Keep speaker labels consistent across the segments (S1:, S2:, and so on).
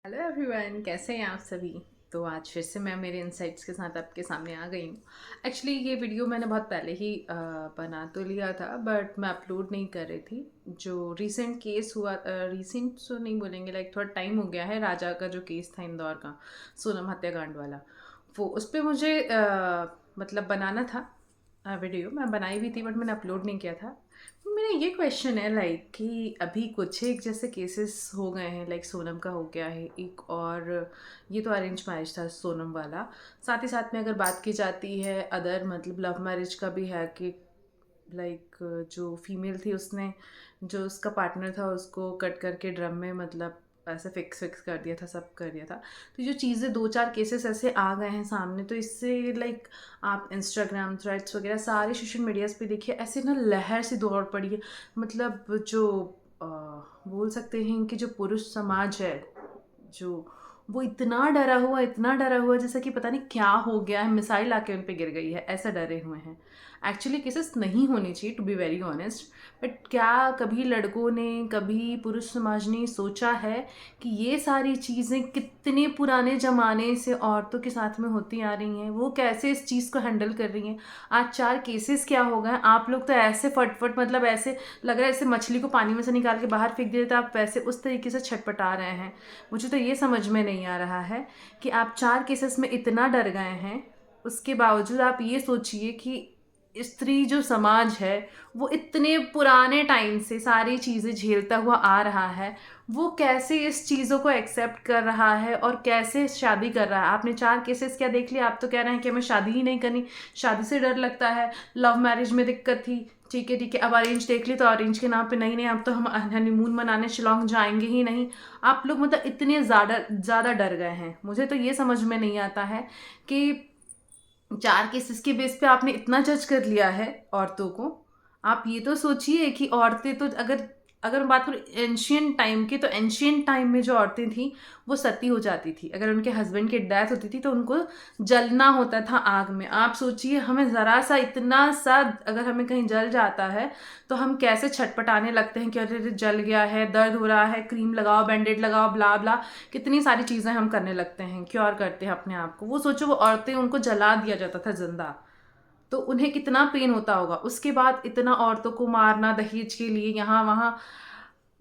S1: Hello everyone, कैसे हैं आप सभी। तो आज फिर से मैं मेरे इंसाइट्स के साथ आपके सामने आ गई हूँ। एक्चुअली ये वीडियो मैंने बहुत पहले ही बना तो लिया था, बट मैं अपलोड नहीं कर रही थी। जो रीसेंट केस हुआ, रीसेंट तो नहीं बोलेंगे, लाइक थोड़ा टाइम हो गया है। राजा का जो केस था इंदौर का, सोनम हत्याकांड वाला, वो उस पर मुझे मतलब बनाना था वीडियो। मैं बनाई भी थी बट मैंने अपलोड नहीं किया था। मेरा ये क्वेश्चन है लाइक कि अभी कुछ एक जैसे केसेस हो गए हैं, लाइक सोनम का हो गया है एक, और ये तो अरेंज मैरिज था सोनम वाला। साथ ही साथ में अगर बात की जाती है अदर मतलब लव मैरिज का भी है कि लाइक जो फीमेल थी उसने जो उसका पार्टनर था उसको कट करके ड्रम में मतलब ऐसे फिक्स फिक्स कर दिया था, सब कर दिया था। तो जो चीज़ें दो चार केसेस ऐसे आ गए हैं सामने, तो इससे लाइक आप इंस्टाग्राम थ्रेड्स वगैरह सारे सोशल मीडियाज़ पे देखिए, ऐसे ना लहर सी दौड़ पड़ी है। मतलब जो अ, बोल सकते हैं कि जो पुरुष समाज है, जो वो इतना डरा हुआ जैसा कि पता नहीं क्या हो गया है, मिसाइल आके उन पे गिर गई है, ऐसा डरे हुए हैं। एक्चुअली केसेस नहीं होनी चाहिए, to be very honest. But क्या कभी लड़कों ने, कभी पुरुष समाज ने सोचा है कि ये सारी चीज़ें कितने पुराने ज़माने से औरतों के साथ में होती आ रही हैं, वो कैसे इस चीज़ को हैंडल कर रही हैं। आज चार केसेस क्या हो गए, आप लोग तो ऐसे फटफट मतलब ऐसे लग रहा है ऐसे मछली को पानी में से निकाल के बाहर फेंक देते, आप वैसे उस तरीके से छटपटा रहे हैं। मुझे तो ये समझ में नहीं आ रहा है कि आप चार केसेस में इतना डर गए हैं, उसके बावजूद आप ये सोचिए कि स्त्री जो समाज है वो इतने पुराने टाइम से सारी चीज़ें झेलता हुआ आ रहा है, वो कैसे इस चीज़ों को एक्सेप्ट कर रहा है और कैसे शादी कर रहा है। आपने चार केसेस क्या देख लिया, आप तो कह रहे हैं कि हमें शादी ही नहीं करनी, शादी से डर लगता है, लव मैरिज में दिक्कत थी। ठीक है, अब अरेंज देख ली तो अरेंज के नाम पे नहीं नहीं, अब तो हम हनीमून मनाने शिलोंग जाएंगे ही नहीं। आप लोग मतलब इतने ज़्यादा ज़्यादा डर गए हैं। मुझे तो ये समझ में नहीं आता है कि चार केसेस के बेस पे आपने इतना जज कर लिया है औरतों को। आप ये तो सोचिए कि औरतें तो अगर अगर मैं बात करूँ एंशियंट टाइम की, तो एंशियंट टाइम में जो औरतें थी वो सती हो जाती थी। अगर उनके हस्बैंड की डेथ होती थी तो उनको जलना होता था आग में। आप सोचिए, हमें ज़रा सा इतना सा अगर हमें कहीं जल जाता है तो हम कैसे छटपटाने लगते हैं कि अरे अरे जल गया है, दर्द हो रहा है, क्रीम लगाओ, बैंडेड लगाओ, ब्ला ब्ला, कितनी सारी चीज़ें हम करने लगते हैं, क्योर करते हैं अपने आप को। वो सोचो, वो औरतें, उनको जला दिया जाता था जिंदा, तो उन्हें कितना पेन होता होगा। उसके बाद इतना औरतों को मारना दहेज के लिए यहाँ वहाँ,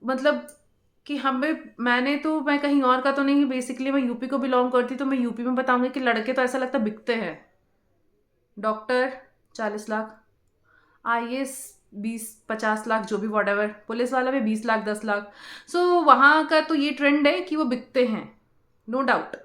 S1: मतलब कि मैं कहीं और का तो नहीं, बेसिकली मैं यूपी को बिलोंग करती, तो मैं यूपी में बताऊंगी कि लड़के तो ऐसा लगता बिकते हैं। डॉक्टर 40 लाख, आईएएस 20-50 लाख, जो भी वॉट, पुलिस वाला भी 20 लाख 10 लाख। सो वहाँ का तो ये ट्रेंड है कि वो बिकते हैं, नो डाउट।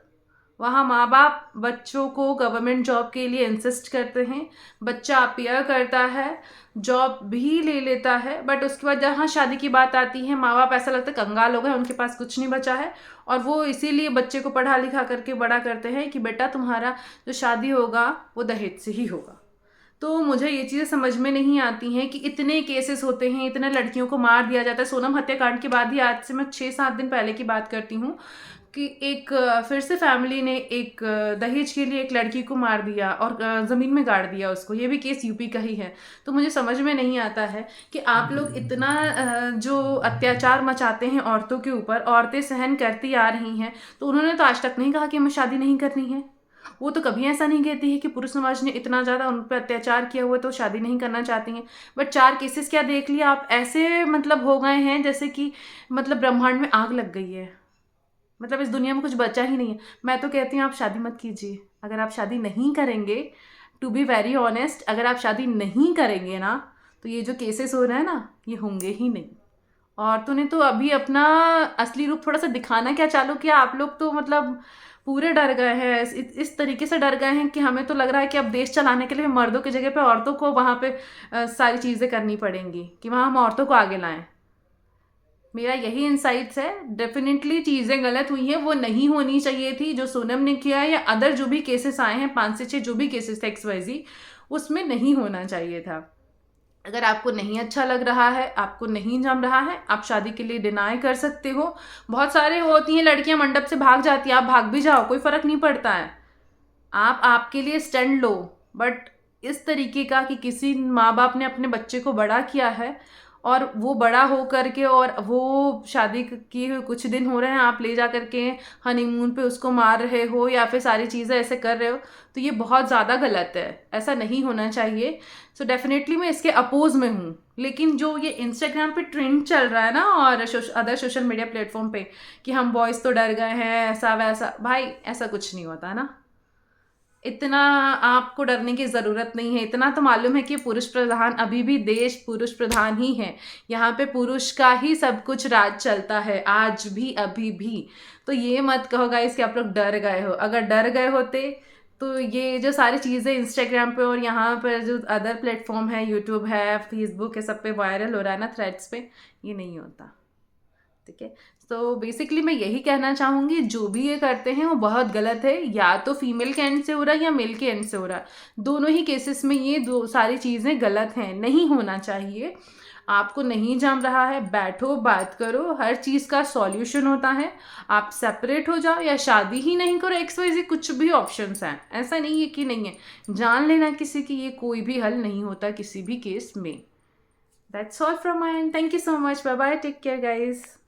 S1: वहाँ माँ बाप बच्चों को गवर्नमेंट जॉब के लिए इंसिस्ट करते हैं, बच्चा अपियर करता है, जॉब भी ले लेता है, बट उसके बाद जहाँ शादी की बात आती है माँ बाप ऐसा लगता है कंगाल हो गए, उनके पास कुछ नहीं बचा है। और वो इसीलिए बच्चे को पढ़ा लिखा करके बड़ा करते हैं कि बेटा तुम्हारा जो शादी होगा वो दहेज से ही होगा। तो मुझे ये चीज़ें समझ में नहीं आती हैं कि इतने केसेस होते हैं, इतने लड़कियों को मार दिया जाता है। सोनम हत्याकांड के बाद ही, आज से मैं 6-7 दिन पहले की बात करती हूँ, कि एक फिर से फैमिली ने एक दहेज के लिए एक लड़की को मार दिया और ज़मीन में गाड़ दिया उसको। ये भी केस यूपी का ही है। तो मुझे समझ में नहीं आता है कि आप लोग इतना जो अत्याचार मचाते हैं औरतों के ऊपर, औरतें सहन करती आ रही हैं, तो उन्होंने तो आज तक नहीं कहा कि हमें शादी नहीं करनी है। वो तो कभी ऐसा नहीं कहती है कि पुरुष समाज ने इतना ज़्यादा उन पर अत्याचार किया हुआ तो शादी नहीं करना चाहती हैं। बट चार केसेस क्या देख लिया आप, ऐसे मतलब हो गए हैं जैसे कि मतलब ब्रह्मांड में आग लग गई है, मतलब इस दुनिया में कुछ बचा ही नहीं है। मैं तो कहती हूँ आप शादी मत कीजिए। अगर आप शादी नहीं करेंगे, टू बी वेरी ऑनेस्ट, अगर आप शादी नहीं करेंगे ना, तो ये जो केसेस हो रहे हैं ना, ये होंगे ही नहीं। औरतों ने तो अभी अपना असली रूप थोड़ा सा दिखाना क्या चालू किया। आप लोग तो मतलब पूरे डर गए हैं, इस तरीके से डर गए हैं कि हमें तो लग रहा है कि अब देश चलाने के लिए मर्दों की जगह पे औरतों को वहाँ पे सारी चीज़ें करनी पड़ेंगी, कि वहाँ हम औरतों को आगे लाएं। मेरा यही इंसाइट्स है। डेफिनेटली चीज़ें गलत हुई हैं, वो नहीं होनी चाहिए थी जो सोनम ने किया, या अदर जो भी केसेस आए हैं 5 से 6 जो भी केसेस थे XYZ, उसमें नहीं होना चाहिए था। अगर आपको नहीं अच्छा लग रहा है, आपको नहीं जम रहा है, आप शादी के लिए डिनाई कर सकते हो। बहुत सारे होती हैं लड़कियां मंडप से भाग जाती हैं, आप भाग भी जाओ, कोई फर्क नहीं पड़ता है। आप आपके लिए स्टैंड लो। बट इस तरीके का कि किसी माँ बाप ने अपने बच्चे को बड़ा किया है और वो बड़ा हो करके और वो शादी किए हुए कुछ दिन हो रहे हैं, आप ले जा करके हनीमून पे उसको मार रहे हो या फिर सारी चीज़ें ऐसे कर रहे हो, तो ये बहुत ज़्यादा गलत है, ऐसा नहीं होना चाहिए। सो डेफिनेटली मैं इसके अपोज में हूँ। लेकिन जो ये इंस्टाग्राम पे ट्रेंड चल रहा है ना और अदर सोशल मीडिया प्लेटफॉर्म पे कि हम बॉयज़ तो डर गए हैं, ऐसा वैसा, भाई ऐसा कुछ नहीं होता ना। इतना आपको डरने की ज़रूरत नहीं है। इतना तो मालूम है कि पुरुष प्रधान, अभी भी देश पुरुष प्रधान ही है। यहाँ पे पुरुष का ही सब कुछ राज चलता है, आज भी, अभी भी। तो ये मत कहो गाइस कि आप लोग डर गए हो। अगर डर गए होते तो ये जो सारी चीज़ें इंस्टाग्राम पे और यहाँ पर जो अदर प्लेटफॉर्म है, यूट्यूब है, फेसबुक है, सब पे वायरल हो रहा है ना थ्रेड्स पे, ये नहीं होता। ठीक है। तो बेसिकली मैं यही कहना चाहूँगी, जो भी ये करते हैं वो बहुत गलत है। या तो फीमेल के एंड से हो रहा है या मेल के एंड से हो रहा है, दोनों ही केसेस में ये दो सारी चीज़ें गलत हैं, नहीं होना चाहिए। आपको नहीं जम रहा है, बैठो, बात करो, हर चीज़ का सॉल्यूशन होता है। आप सेपरेट हो जाओ या शादी ही नहीं करो, XYZ कुछ भी ऑप्शंस हैं, ऐसा नहीं है कि नहीं है। जान लेना किसी की, ये कोई भी हल नहीं होता किसी भी केस में। That's all from my end. Thank you so much. Bye bye, take care guys.